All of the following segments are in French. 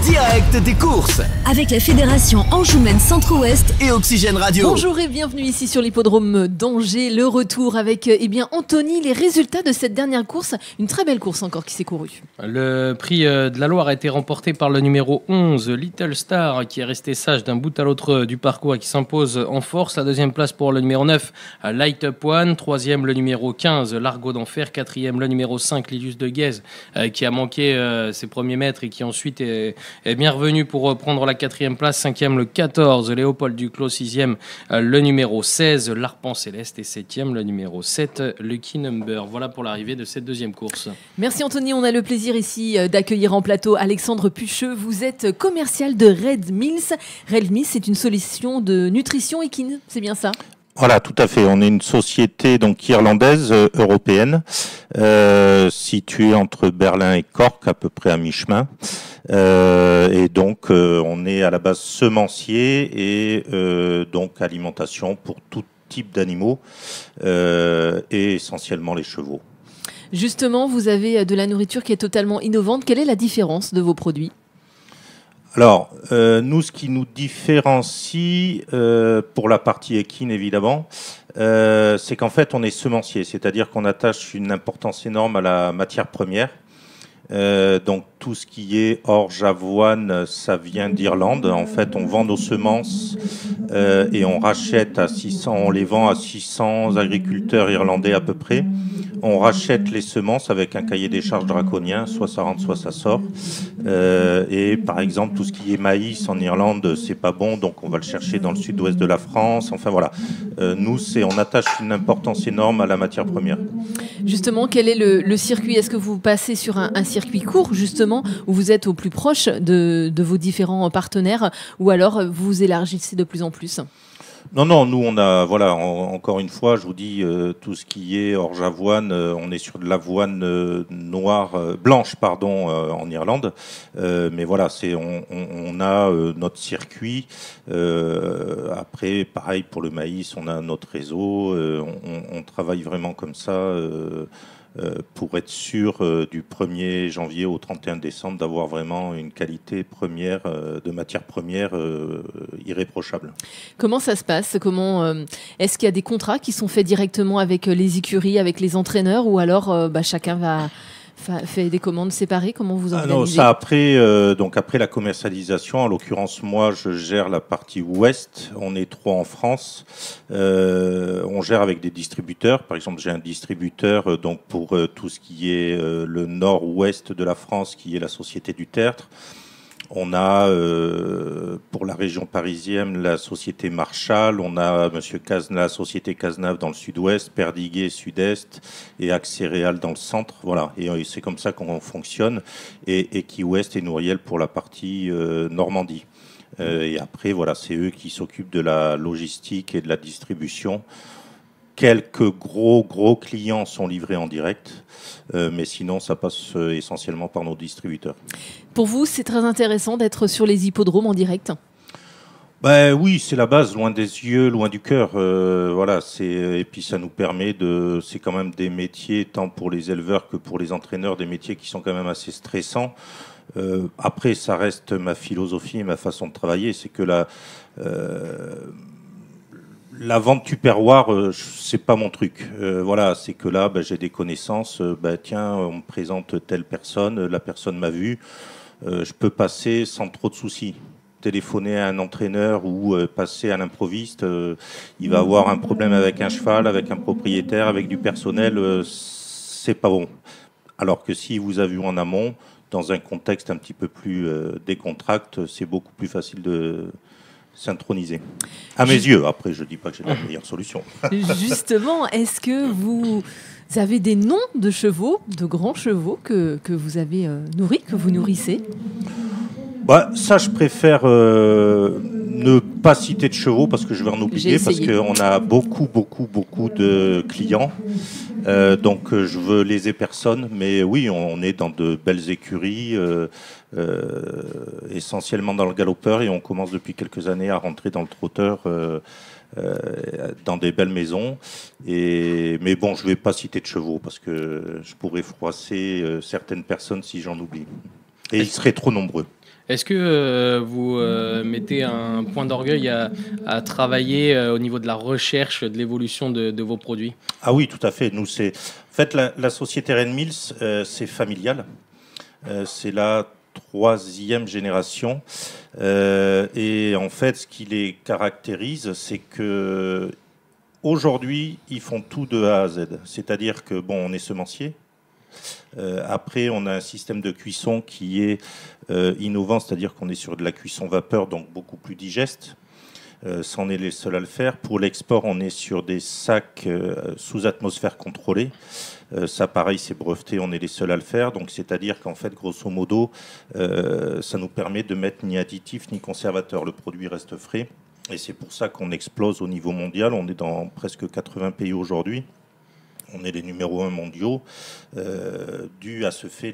direct des courses avec la Fédération Anjoumaine Centre-Ouest et Oxygène Radio. Bonjour et bienvenue ici sur l'hippodrome d'Angers. Le retour avec Anthony, les résultats de cette dernière course. Une très belle course encore qui s'est courue. Le prix de la Loire a été remporté par le numéro 11, Little Star, qui est resté sage d'un bout à l'autre du parcours et qui s'impose en force. La deuxième place pour le numéro 9, Light Up One. Troisième, le numéro 15, L'Argot d'Enfer. Quatrième, le numéro 5, Lilius de Guèze, qui a manqué ses premiers mètres et qui ensuite est bien revenu pour prendre la quatrième place. Cinquième, le 14, Léopold Duclos. Sixième, le numéro 16, l'Arpent Céleste. Et septième, le numéro 7, Lucky Number. Voilà pour l'arrivée de cette deuxième course. Merci Anthony, on a le plaisir ici d'accueillir en plateau Alexandre Pucheux. Vous êtes commercial de Red Mills. Red Mills, c'est une solution de nutrition équine, c'est bien ça ? Voilà, tout à fait. On est une société donc irlandaise, européenne, située entre Berlin et Cork, à peu près à mi-chemin. Et donc, on est à la base semencier et donc alimentation pour tout type d'animaux et essentiellement les chevaux. Justement, vous avez de la nourriture qui est totalement innovante. Quelle est la différence de vos produits ? Alors, nous, ce qui nous différencie, pour la partie équine évidemment, c'est qu'en fait, on est semencier, c'est-à-dire qu'on attache une importance énorme à la matière première. Donc tout ce qui est orge, avoine, ça vient d'Irlande. En fait, on vend nos semences et on rachète à 600, on les vend à 600 agriculteurs irlandais à peu près. On rachète les semences avec un cahier des charges draconien, soit ça rentre, soit ça sort. Et par exemple, tout ce qui est maïs en Irlande, c'est pas bon, donc on va le chercher dans le sud-ouest de la France. Enfin voilà, nous, on attache une importance énorme à la matière première. Justement, quel est le circuit ? Est-ce que vous passez sur un circuit court, justement, où vous êtes au plus proche de vos différents partenaires, ou alors vous vous élargissez de plus en plus ? Non, nous on a, voilà, encore une fois, je vous dis, tout ce qui est orge avoine, on est sur de l'avoine blanche, en Irlande. Mais voilà, on a notre circuit. Après, pareil pour le maïs, on a notre réseau. On travaille vraiment comme ça. Pour être sûr du 1er janvier au 31 décembre d'avoir vraiment une qualité première de matière première irréprochable. Comment ça se passe ? Est-ce qu'il y a des contrats qui sont faits directement avec les écuries, avec les entraîneurs, ou alors chacun fait des commandes séparées ? Comment vous organisez ? Non, ça après la commercialisation, en l'occurrence moi je gère la partie ouest, on est 3 en France, on gère avec des distributeurs, par exemple j'ai un distributeur donc pour tout ce qui est le nord-ouest de la France qui est la Société du Tertre. On a pour la région parisienne la société Marchal, on a la société Cazenave dans le sud-ouest, Perdiguet sud-est et Axéréal dans le centre. Voilà, et c'est comme ça qu'on fonctionne. Et Equi-Ouest et Nouriel pour la partie Normandie. Et après, voilà, c'est eux qui s'occupent de la logistique et de la distribution. Quelques gros clients sont livrés en direct, mais sinon ça passe essentiellement par nos distributeurs. Pour vous, c'est très intéressant d'être sur les hippodromes en direct ? Oui, c'est la base, loin des yeux, loin du cœur. Voilà, et puis ça nous permet c'est quand même des métiers, tant pour les éleveurs que pour les entraîneurs, des métiers qui sont quand même assez stressants. Après, ça reste ma philosophie et ma façon de travailler, c'est que la vente tupperware, c'est pas mon truc. Voilà, c'est que là, j'ai des connaissances. Tiens, on me présente telle personne, la personne m'a vu. Je peux passer sans trop de soucis. Téléphoner à un entraîneur ou passer à l'improviste, il va avoir un problème avec un cheval, avec un propriétaire, avec du personnel, c'est pas bon. Alors que si vous avez vu en amont, dans un contexte un petit peu plus décontracté, c'est beaucoup plus facile de synchroniser. À mes yeux, après je dis pas que j'ai la meilleure solution. Justement, est-ce que vous avez des noms de chevaux, de grands chevaux que vous avez nourris, que vous nourrissez ? Ça, je préfère ne pas citer de chevaux parce que je vais en oublier, parce qu'on a beaucoup de clients. Donc je veux léser personne, mais oui, on est dans de belles écuries, essentiellement dans le galopeur, et on commence depuis quelques années à rentrer dans le trotteur dans des belles maisons. Mais bon, je ne vais pas citer de chevaux parce que je pourrais froisser certaines personnes si j'en oublie. Et ils seraient trop nombreux. Est-ce que vous mettez un point d'orgueil à travailler au niveau de la recherche, de l'évolution de vos produits? Ah oui, tout à fait. Nous, en fait, la société Rennes Mills, c'est familial. C'est la troisième génération. Et en fait, ce qui les caractérise, c'est que aujourd'hui, ils font tout de A à Z. C'est-à-dire que, bon, on est semencier. Après, on a un système de cuisson qui est innovant, c'est-à-dire qu'on est sur de la cuisson vapeur, donc beaucoup plus digeste. Ça, on est les seuls à le faire. Pour l'export, on est sur des sacs sous atmosphère contrôlée. Ça, pareil, c'est breveté, on est les seuls à le faire. Donc, c'est-à-dire qu'en fait, grosso modo, ça nous permet de mettre ni additifs ni conservateurs. Le produit reste frais. Et c'est pour ça qu'on explose au niveau mondial. On est dans presque 80 pays aujourd'hui. On est les numéros 1 mondiaux, dû à ce fait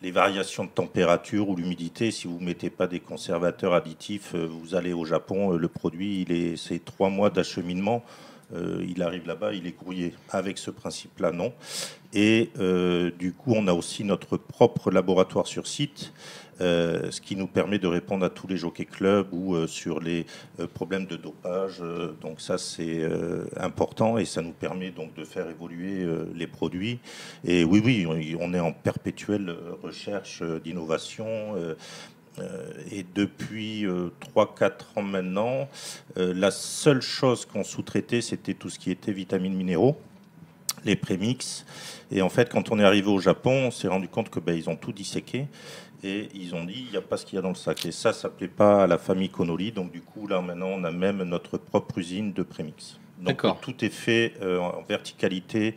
les variations de température ou l'humidité. Si vous ne mettez pas des conservateurs additifs, vous allez au Japon, le produit, c'est 3 mois d'acheminement. Il arrive là-bas, il est grouillé. Avec ce principe-là, non. Et du coup, on a aussi notre propre laboratoire sur site, ce qui nous permet de répondre à tous les jockey clubs ou sur les problèmes de dopage. Donc ça, c'est important et ça nous permet donc de faire évoluer les produits. Et oui, on est en perpétuelle recherche d'innovation. Et depuis 3-4 ans maintenant, la seule chose qu'on sous-traitait, c'était tout ce qui était vitamines minéraux, les prémix. Et en fait, quand on est arrivé au Japon, on s'est rendu compte que ils ont tout disséqué. Et ils ont dit, il n'y a pas ce qu'il y a dans le sac. Et ça ne plaît pas à la famille Connolly. Donc du coup, là maintenant, on a même notre propre usine de prémix. Donc tout est fait en verticalité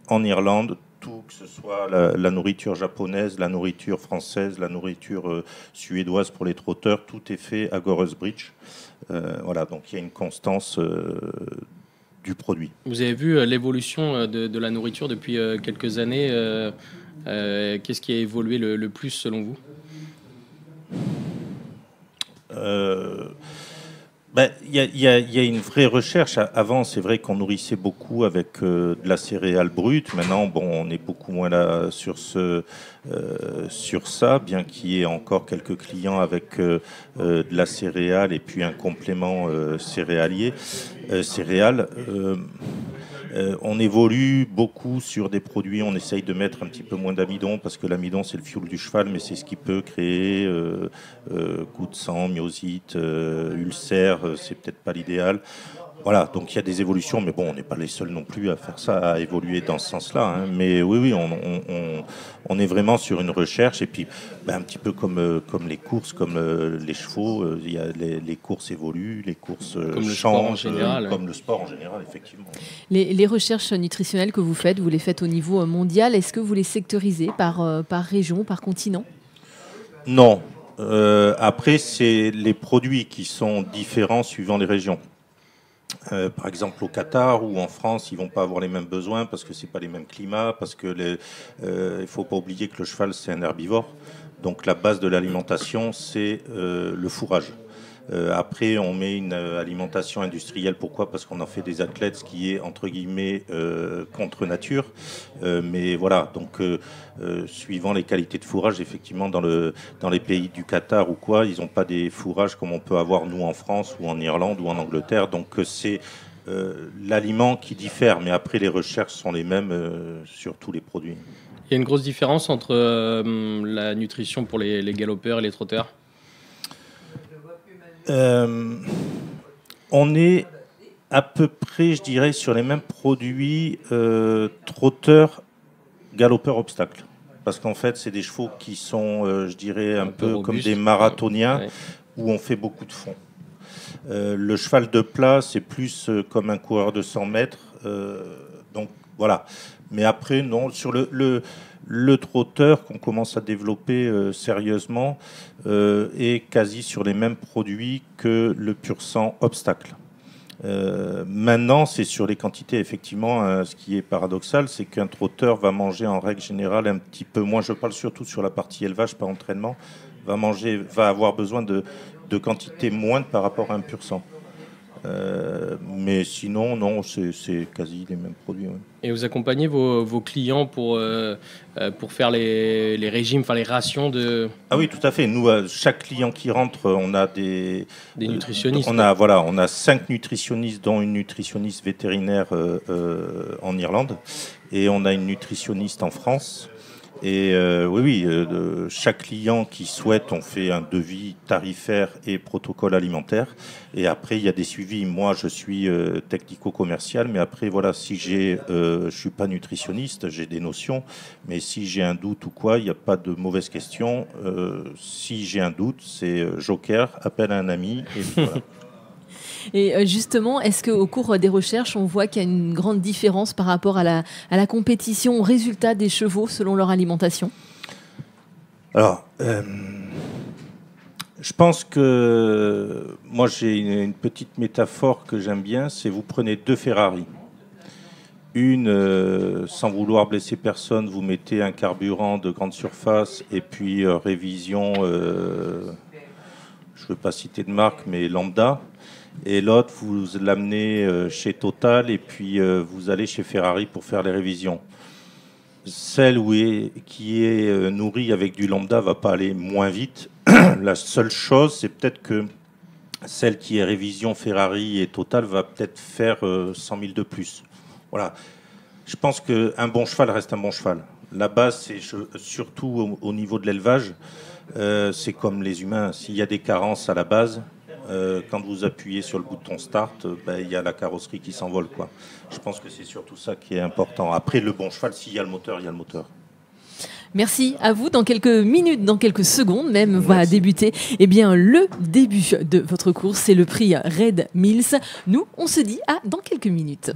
en Irlande. Tout, que ce soit la nourriture japonaise, la nourriture française, la nourriture suédoise pour les trotteurs, tout est fait à Gorres Bridge. Voilà, donc il y a une constance du produit. Vous avez vu l'évolution de la nourriture depuis quelques années. Qu'est-ce qui a évolué le plus selon vous? Il y a une vraie recherche. Avant, c'est vrai qu'on nourrissait beaucoup avec de la céréale brute. Maintenant, on est beaucoup moins là sur ça, bien qu'il y ait encore quelques clients avec de la céréale et puis un complément céréal. On évolue beaucoup sur des produits, on essaye de mettre un petit peu moins d'amidon parce que l'amidon c'est le fioul du cheval, mais c'est ce qui peut créer coup de sang, myosite, ulcère, c'est peut-être pas l'idéal. Voilà, donc il y a des évolutions, mais bon, on n'est pas les seuls non plus à faire ça, à évoluer dans ce sens-là. Hein. Mais oui, on est vraiment sur une recherche, et puis un petit peu comme les courses, comme les chevaux, il y a les courses évoluent, les courses comme changent, comme le sport en général, effectivement. Les recherches nutritionnelles que vous les faites au niveau mondial. Est-ce que vous les sectorisez par région, par continent? Non. Après, c'est les produits qui sont différents suivant les régions. Par exemple au Qatar ou en France, ils vont pas avoir les mêmes besoins parce que c'est pas les mêmes climats, parce que il faut pas oublier que le cheval c'est un herbivore. Donc la base de l'alimentation c'est le fourrage. Après, on met une alimentation industrielle. Pourquoi? Parce qu'on en fait des athlètes, ce qui est entre guillemets contre nature. Mais voilà, donc suivant les qualités de fourrage, effectivement, dans les pays du Qatar ou quoi, ils n'ont pas des fourrages comme on peut avoir nous en France ou en Irlande ou en Angleterre. Donc c'est l'aliment qui diffère, mais après les recherches sont les mêmes sur tous les produits. Il y a une grosse différence entre la nutrition pour les galopeurs et les trotteurs? On est à peu près, je dirais, sur les mêmes produits trotteurs, galopeurs, obstacles. Parce qu'en fait, c'est des chevaux qui sont, je dirais, un peu robustes, comme des marathoniens, ouais, où on fait beaucoup de fond. Le cheval de plat, c'est plus comme un coureur de 100 mètres. Donc, voilà. Mais après, non, sur le trotteur qu'on commence à développer sérieusement est quasi sur les mêmes produits que le pur sang obstacle. Maintenant, c'est sur les quantités, effectivement, ce qui est paradoxal, c'est qu'un trotteur va manger en règle générale un petit peu moins, je parle surtout sur la partie élevage, pas entraînement, va avoir besoin de quantités moindres par rapport à un pur sang. Mais sinon, non, c'est quasi les mêmes produits. Ouais. Et vous accompagnez vos clients pour faire les régimes, enfin les rations de... Ah oui, tout à fait. Nous, chaque client qui rentre, on a des nutritionnistes. On a 5 nutritionnistes, dont une nutritionniste vétérinaire en Irlande, et on a une nutritionniste en France. Et chaque client qui souhaite, on fait un devis tarifaire et protocole alimentaire. Et après, il y a des suivis. Moi, je suis technico-commercial, mais après, voilà, si je suis pas nutritionniste, j'ai des notions. Mais si j'ai un doute ou quoi, il n'y a pas de mauvaise question. Si j'ai un doute, c'est Joker, appelle un ami, et voilà. Et justement, est-ce qu'au cours des recherches, on voit qu'il y a une grande différence par rapport à la compétition, au résultat des chevaux selon leur alimentation ? Alors, je pense que moi j'ai une petite métaphore que j'aime bien, c'est vous prenez 2 Ferrari. Une, sans vouloir blesser personne, vous mettez un carburant de grande surface et puis révision, je ne veux pas citer de marque, mais lambda. Et l'autre, vous l'amenez chez Total et puis vous allez chez Ferrari pour faire les révisions. Celle qui est nourrie avec du lambda va pas aller moins vite. La seule chose, c'est peut-être que celle qui est révision Ferrari et Total va peut-être faire 100 000 de plus. Voilà. Je pense qu'un bon cheval reste un bon cheval. La base, c'est surtout au niveau de l'élevage, c'est comme les humains. S'il y a des carences à la base, quand vous appuyez sur le bouton start, il y a la carrosserie qui s'envole, quoi. Je pense que c'est surtout ça qui est important. Après, le bon cheval, s'il y a le moteur, il y a le moteur. Merci à vous. Dans quelques minutes, dans quelques secondes même, va débuter le début de votre course. C'est le prix Red Mills. Nous, on se dit à dans quelques minutes.